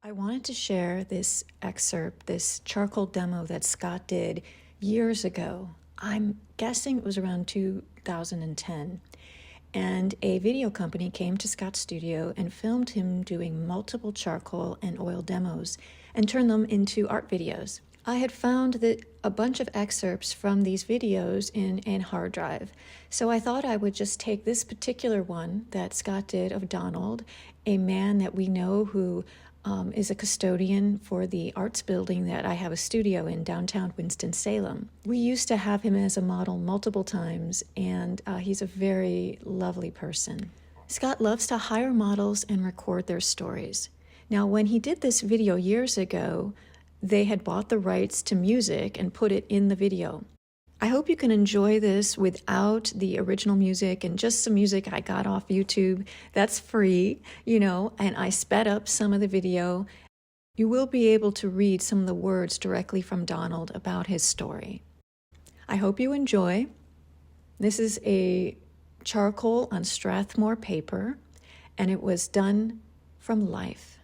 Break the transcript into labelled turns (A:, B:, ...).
A: I wanted to share this excerpt, this charcoal demo that Scott did years ago. I'm guessing it was around 2010. And a video company came to Scott's studio and filmed him doing multiple charcoal and oil demos and turned them into art videos. I had found that a bunch of excerpts from these videos in a hard drive. So I thought I would just take this particular one that Scott did of Donald, a man that we know who is a custodian for the arts building that I have a studio in downtown Winston-Salem. We used to have him as a model multiple times, and he's a very lovely person. Scott loves to hire models and record their stories. Now, when he did this video years ago, they had bought the rights to music and put it in the video. I hope you can enjoy this without the original music and just some music I got off YouTube. That's free, and I sped up some of the video. You will be able to read some of the words directly from Donald about his story. I hope you enjoy. This is a charcoal on Strathmore paper, and it was done from life.